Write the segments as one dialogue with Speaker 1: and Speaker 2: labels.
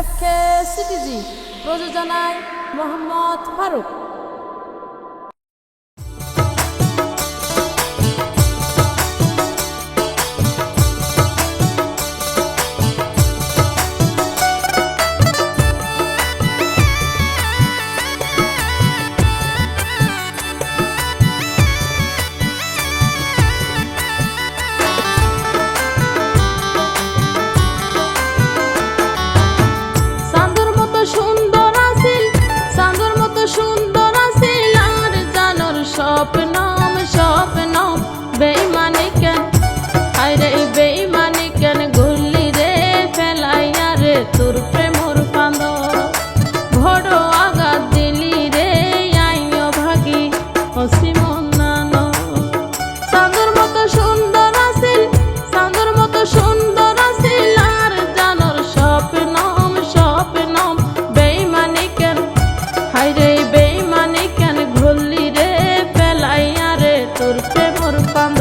Speaker 1: এফকে CTG প্রযোজনায় মোহাম্মদ ফারুক।
Speaker 2: বেইমানি কেন আরে বেইমানি কেন ঘুরলি রে ফেলাইয়া রে তোর প্রেমর ফাঁদ বড় আঘাত দিলি রে আইও ভাগি অসীমনানো চাঁদর মতো সুন্দর আছিল চাঁদর মতো সুন্দর আছিল আর জানোর স্বপ্নম স্বপ্নম বেইমানি কেন হাইরে বেইমানি কেন ঘুরলি রে ফেলাইয়া রে তোর প্রেমর ফাঁদ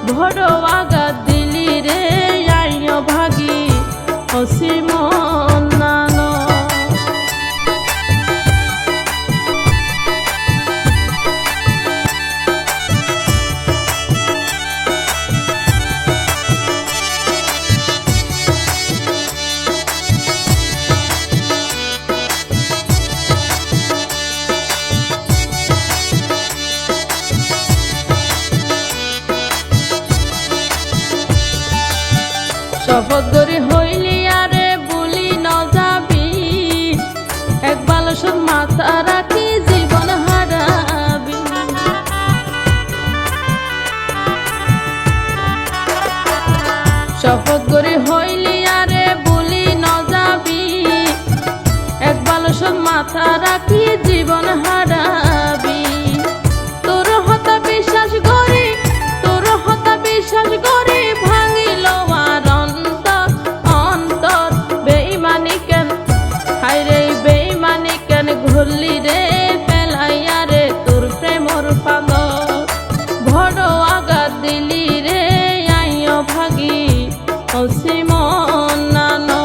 Speaker 2: বড় আঘাত দিলি রে আইও ভাগি অসীমনানো শপথ করে হইলি আরে বলি ন যাবি এক বালসর মাথা রাখি জীবন হারাবি শপথ করে হইলি আরে বলি ন যাবি এক বালসর মাথা রাখি জীবন হারাবি তোর হতা বিশ্বাস করে তোর হতা বিশ্বাস করে ভাঙিল ঘুরলি রে ফেলাইয়া রে তোর প্রেমর ফাঁদ বড় আঘাত দিলি রে আইও ভাগি অসীমনানো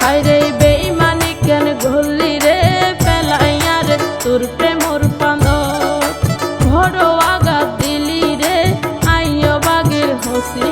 Speaker 2: হায়রে বেঈমানি কেন গল্লি রে ফেলাইয়া রে তোর প্রেমর ফাঁদত বড় আঘাত দিলি রে আইয় বাগের হসি